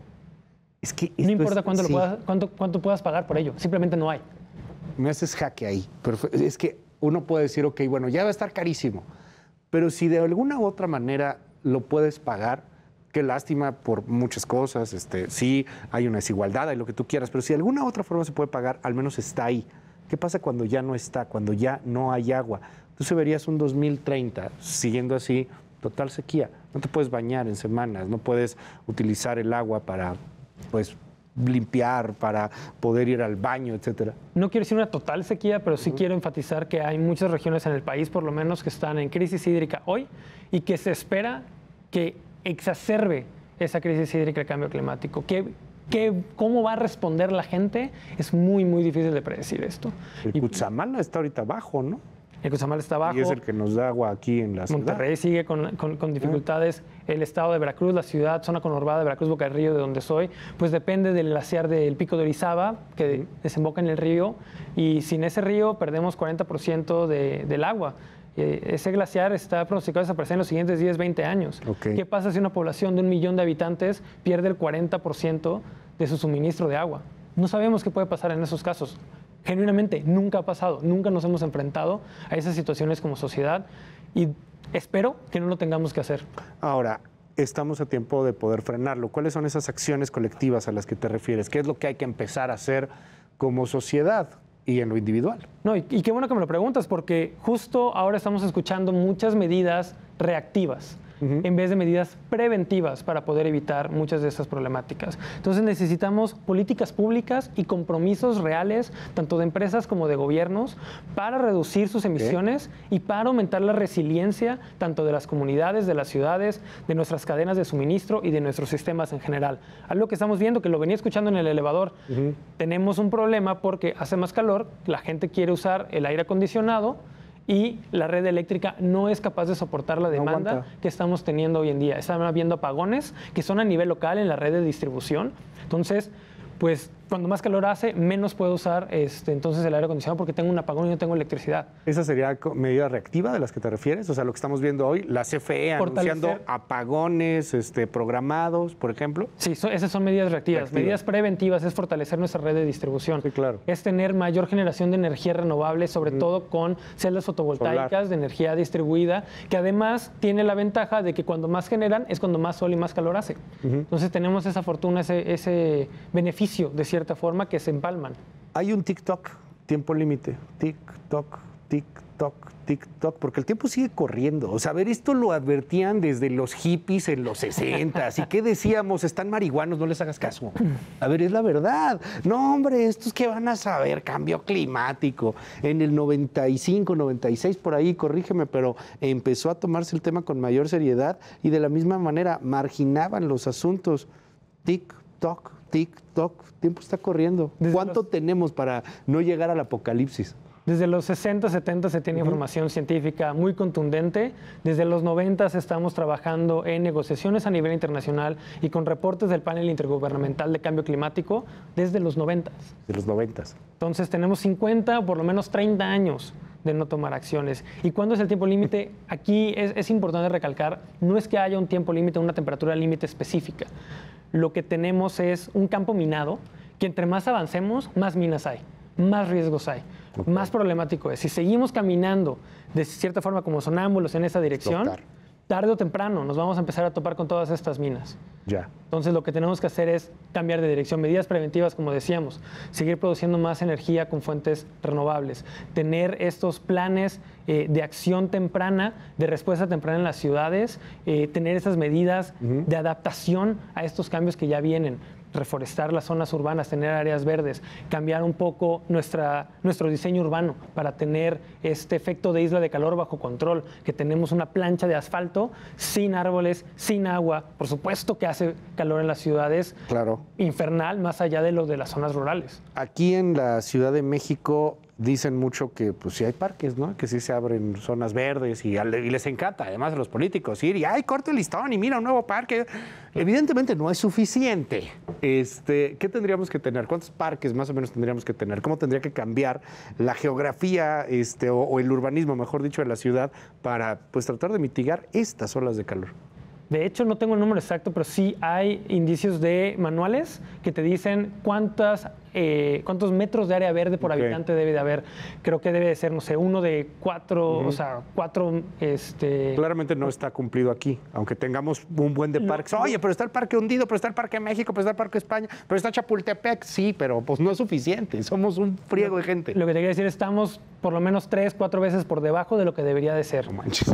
Speaker 1: Es que
Speaker 6: no importa cuánto puedas pagar por ello, simplemente no hay.
Speaker 1: Me haces jaque ahí, pero es que uno puede decir, ok, bueno, ya va a estar carísimo, pero si de alguna u otra manera lo puedes pagar, qué lástima por muchas cosas, sí hay una desigualdad, hay lo que tú quieras, pero si de alguna u otra forma se puede pagar, al menos está ahí. ¿Qué pasa cuando ya no está, cuando ya no hay agua? Entonces verías un 2030 siguiendo así, total sequía. No te puedes bañar en semanas, no puedes utilizar el agua para, pues, limpiar, para poder ir al baño, etcétera.
Speaker 6: No quiero decir una total sequía, pero sí quiero enfatizar que hay muchas regiones en el país, por lo menos, que están en crisis hídrica hoy y que se espera que exacerbe esa crisis hídrica, el cambio climático. ¿Cómo va a responder la gente? Es muy, muy difícil de predecir esto.
Speaker 1: El Cutzamala está ahorita abajo, ¿no?
Speaker 6: El Cuchamal está abajo.
Speaker 1: Y es el que nos da agua aquí en la ciudad.
Speaker 6: Monterrey sigue con dificultades. El estado de Veracruz, la ciudad, zona conurbada de Veracruz, Boca del Río, de donde soy, pues depende del glaciar del Pico de Orizaba, que desemboca en el río. Y sin ese río perdemos 40% del agua. Ese glaciar está pronosticado a desaparecer en los siguientes 10, 20 años.
Speaker 1: Okay.
Speaker 6: ¿Qué pasa si una población de 1 millón de habitantes pierde el 40% de su suministro de agua? No sabemos qué puede pasar en esos casos. Genuinamente, nunca ha pasado, nunca nos hemos enfrentado a esas situaciones como sociedad y espero que no lo tengamos que hacer.
Speaker 1: Ahora, estamos a tiempo de poder frenarlo. ¿Cuáles son esas acciones colectivas a las que te refieres? ¿Qué es lo que hay que empezar a hacer como sociedad y en lo individual?
Speaker 6: No, y qué bueno que me lo preguntas, porque justo ahora estamos escuchando muchas medidas reactivas en vez de medidas preventivas para poder evitar muchas de estas problemáticas. Entonces necesitamos políticas públicas y compromisos reales, tanto de empresas como de gobiernos, para reducir sus emisiones y para aumentar la resiliencia tanto de las comunidades, de las ciudades, de nuestras cadenas de suministro y de nuestros sistemas en general. Algo que estamos viendo, que lo venía escuchando en el elevador, tenemos un problema porque hace más calor, la gente quiere usar el aire acondicionado, y la red eléctrica no es capaz de soportar la demanda que estamos teniendo hoy en día. Están habiendo apagones que son a nivel local en la red de distribución. Entonces, pues cuando más calor hace, menos puedo usar entonces el aire acondicionado porque tengo un apagón y no tengo electricidad.
Speaker 1: ¿Esa sería medida reactiva de las que te refieres? O sea, lo que estamos viendo hoy, la CFE anunciando apagones programados, por ejemplo.
Speaker 6: Sí, esas son medidas reactivas. Medidas preventivas es fortalecer nuestra red de distribución.
Speaker 1: Sí, claro.
Speaker 6: Es tener mayor generación de energía renovable, sobre todo con celdas fotovoltaicas de energía distribuida, que además tiene la ventaja de que cuando más generan es cuando más sol y más calor hace. Entonces tenemos esa fortuna, ese beneficio de cierta forma que se empalman.
Speaker 1: Hay un TikTok, tiempo límite, TikTok, TikTok, TikTok, porque el tiempo sigue corriendo. O sea, a ver, esto lo advertían desde los hippies en los 60s. ¿Y qué decíamos? Están marihuanos, no les hagas caso. A ver, es la verdad. No, hombre, estos que van a saber, cambio climático. En el 95, 96, por ahí, corrígeme, pero empezó a tomarse el tema con mayor seriedad y de la misma manera marginaban los asuntos. TikTok, TikTok, tiempo está corriendo. ¿Cuánto tenemos para no llegar al apocalipsis?
Speaker 6: Desde los 60, 70 se tiene información científica muy contundente. Desde los 90 estamos trabajando en negociaciones a nivel internacional y con reportes del panel intergubernamental de cambio climático desde los 90.
Speaker 1: De los 90.
Speaker 6: Entonces tenemos 50 o por lo menos 30 años de no tomar acciones. ¿Y cuándo es el tiempo límite? Aquí es importante recalcar, no es que haya un tiempo límite, una temperatura límite específica. Lo que tenemos es un campo minado que entre más avancemos, más minas hay, más riesgos hay, más problemático es. Si seguimos caminando de cierta forma como sonámbulos en esa dirección, tarde o temprano nos vamos a empezar a topar con todas estas minas.
Speaker 1: Ya.
Speaker 6: Entonces lo que tenemos que hacer es cambiar de dirección, medidas preventivas, como decíamos, seguir produciendo más energía con fuentes renovables, tener estos planes de acción temprana, de respuesta temprana en las ciudades, tener esas medidas de adaptación a estos cambios que ya vienen. Reforestar las zonas urbanas, tener áreas verdes, cambiar un poco nuestro diseño urbano para tener este efecto de isla de calor bajo control, que tenemos una plancha de asfalto sin árboles, sin agua. Por supuesto que hace calor en las ciudades, infernal, más allá de lo de las zonas rurales.
Speaker 1: Aquí en la Ciudad de México dicen mucho que pues sí hay parques, ¿no? Que sí se abren zonas verdes y les encanta, además a los políticos, ir y ¡ay, corte el listón y mira un nuevo parque! Evidentemente no es suficiente. ¿Qué tendríamos que tener? ¿Cuántos parques más o menos tendríamos que tener? ¿Cómo tendría que cambiar la geografía o el urbanismo, mejor dicho, de la ciudad para pues tratar de mitigar estas olas de calor?
Speaker 6: De hecho, no tengo el número exacto, pero sí hay indicios de manuales que te dicen cuántos metros de área verde por habitante debe de haber. Creo que debe de ser, no sé, 1 de 4, o sea, 4...
Speaker 1: Claramente no está cumplido aquí, aunque tengamos un buen de parques. Oye, pero está el Parque Hundido, pero está el Parque México, pero está el Parque España, pero está Chapultepec. Sí, pero pues no es suficiente, somos un friego de gente.
Speaker 6: Lo que te quiero decir, estamos por lo menos 3, 4 veces por debajo de lo que debería de ser,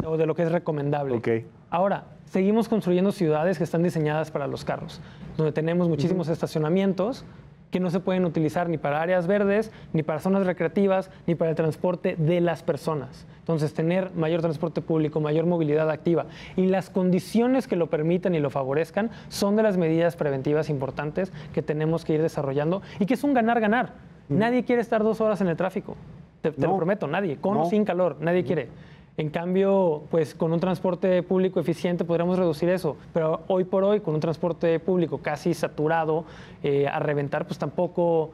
Speaker 6: o de lo que es recomendable. Ahora, seguimos construyendo ciudades que están diseñadas para los carros, donde tenemos muchísimos estacionamientos que no se pueden utilizar ni para áreas verdes, ni para zonas recreativas, ni para el transporte de las personas. Entonces, tener mayor transporte público, mayor movilidad activa y las condiciones que lo permitan y lo favorezcan son de las medidas preventivas importantes que tenemos que ir desarrollando y que es un ganar-ganar. Nadie quiere estar 2 horas en el tráfico. te lo prometo, nadie. Con o sin calor, nadie quiere. En cambio, pues con un transporte público eficiente podremos reducir eso, pero hoy por hoy con un transporte público casi saturado a reventar, pues tampoco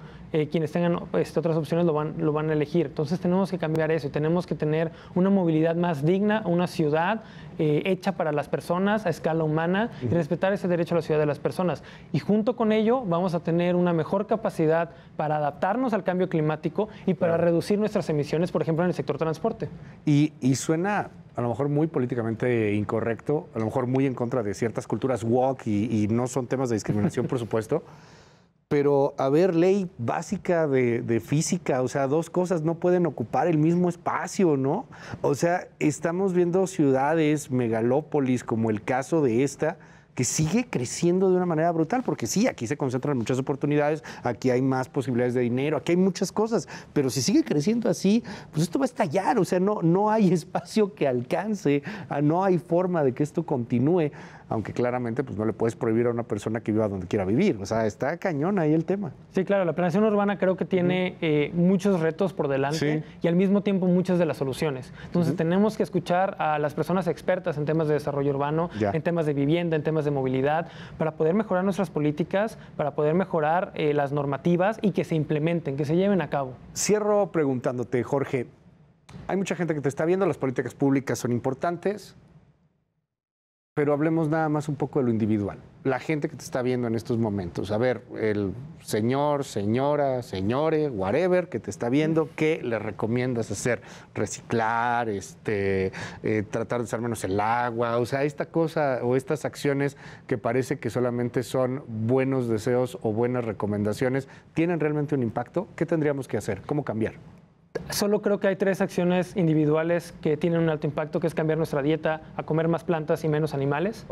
Speaker 6: quienes tengan otras opciones lo van a elegir. Entonces tenemos que cambiar eso, tenemos que tener una movilidad más digna, una ciudad hecha para las personas a escala humana y respetar ese derecho a la ciudad de las personas. Y junto con ello vamos a tener una mejor capacidad para adaptarnos al cambio climático y para reducir nuestras emisiones, por ejemplo, en el sector transporte.
Speaker 1: Y suena a lo mejor muy políticamente incorrecto, a lo mejor muy en contra de ciertas culturas woke y no son temas de discriminación, por supuesto. Pero, a ver, ley básica de física, o sea, dos cosas no pueden ocupar el mismo espacio, ¿no? O sea, estamos viendo ciudades, megalópolis, como el caso de esta, que sigue creciendo de una manera brutal, porque sí, aquí se concentran muchas oportunidades, aquí hay más posibilidades de dinero, aquí hay muchas cosas, pero si sigue creciendo así, pues esto va a estallar, o sea, no hay espacio que alcance, no hay forma de que esto continúe, aunque claramente pues no le puedes prohibir a una persona que viva donde quiera vivir, o sea, está cañón ahí el tema.
Speaker 6: Sí, claro, la planeación urbana creo que tiene muchos retos por delante y al mismo tiempo muchas de las soluciones. Entonces tenemos que escuchar a las personas expertas en temas de desarrollo urbano, en temas de vivienda, en temas de movilidad, para poder mejorar nuestras políticas, para poder mejorar las normativas y que se implementen, que se lleven a cabo.
Speaker 1: Cierro preguntándote, Jorge, hay mucha gente que te está viendo, las políticas públicas son importantes, pero hablemos nada más un poco de lo individual. La gente que te está viendo en estos momentos, a ver, el señor, señora, señore, whatever, que te está viendo, ¿qué le recomiendas hacer? Reciclar, tratar de usar menos el agua, o sea, esta cosa o estas acciones que parece que solamente son buenos deseos o buenas recomendaciones, ¿tienen realmente un impacto? ¿Qué tendríamos que hacer? ¿Cómo cambiar?
Speaker 6: Solo creo que hay 3 acciones individuales que tienen un alto impacto, que es cambiar nuestra dieta a comer más plantas y menos animales.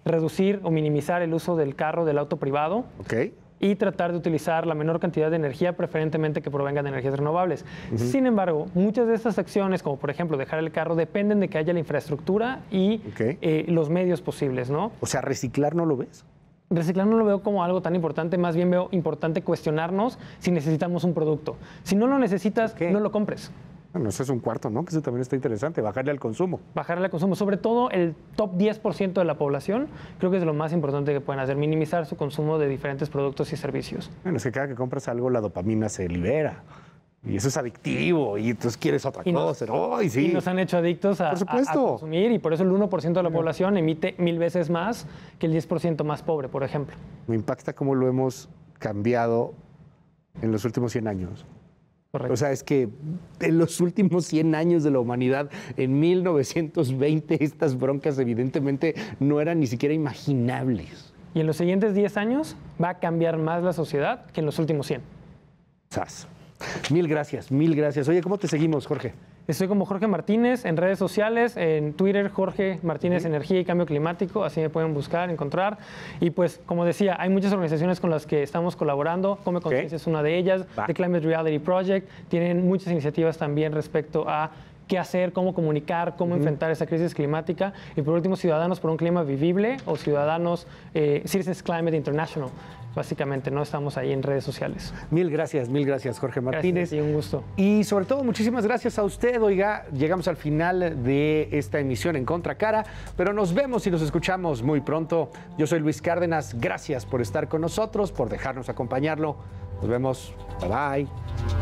Speaker 6: Reducir o minimizar el uso del carro, del auto privado. Y tratar de utilizar la menor cantidad de energía, preferentemente que provenga de energías renovables. Sin embargo, muchas de estas acciones, como por ejemplo dejar el carro, dependen de que haya la infraestructura y los medios posibles, ¿no?
Speaker 1: O sea, ¿reciclar no lo ves?
Speaker 6: Reciclar no lo veo como algo tan importante, más bien veo importante cuestionarnos si necesitamos un producto. Si no lo necesitas, no lo compres.
Speaker 1: Bueno, eso es un cuarto, ¿no? Que eso también está interesante, bajarle al consumo.
Speaker 6: Bajarle al consumo, sobre todo el top 10% de la población, creo que es lo más importante que pueden hacer, minimizar su consumo de diferentes productos y servicios.
Speaker 1: Bueno, es que cada que compras algo, la dopamina se libera. Y eso es adictivo, y entonces quieres otra cosa.
Speaker 6: Y nos han hecho adictos a consumir, y por eso el 1% de la población emite 1000 veces más que el 10% más pobre, por ejemplo.
Speaker 1: Me impacta cómo lo hemos cambiado en los últimos 100 años.
Speaker 6: Correcto.
Speaker 1: O sea, es que en los últimos 100 años de la humanidad, en 1920, estas broncas evidentemente no eran ni siquiera imaginables.
Speaker 6: Y en los siguientes 10 años va a cambiar más la sociedad que en los últimos 100.
Speaker 1: ¡Sas! Mil gracias, mil gracias. Oye, ¿cómo te seguimos, Jorge?
Speaker 6: Estoy como Jorge Martínez en redes sociales, en Twitter, Jorge Martínez Energía y Cambio Climático, así me pueden buscar, encontrar. Y pues, como decía, hay muchas organizaciones con las que estamos colaborando. Come Conciencia es una de ellas, The Climate Reality Project. Tienen muchas iniciativas también respecto a qué hacer, cómo comunicar, cómo enfrentar esa crisis climática. Y por último, Ciudadanos por un Clima Vivible o Ciudadanos Citizens Climate International. Básicamente, no estamos ahí en redes sociales.
Speaker 1: Mil gracias, Jorge Martínez.
Speaker 6: Gracias, un gusto.
Speaker 1: Y sobre todo, muchísimas gracias a usted. Oiga, llegamos al final de esta emisión en Contracara, pero nos vemos y nos escuchamos muy pronto. Yo soy Luis Cárdenas. Gracias por estar con nosotros, por dejarnos acompañarlo. Nos vemos. Bye, bye.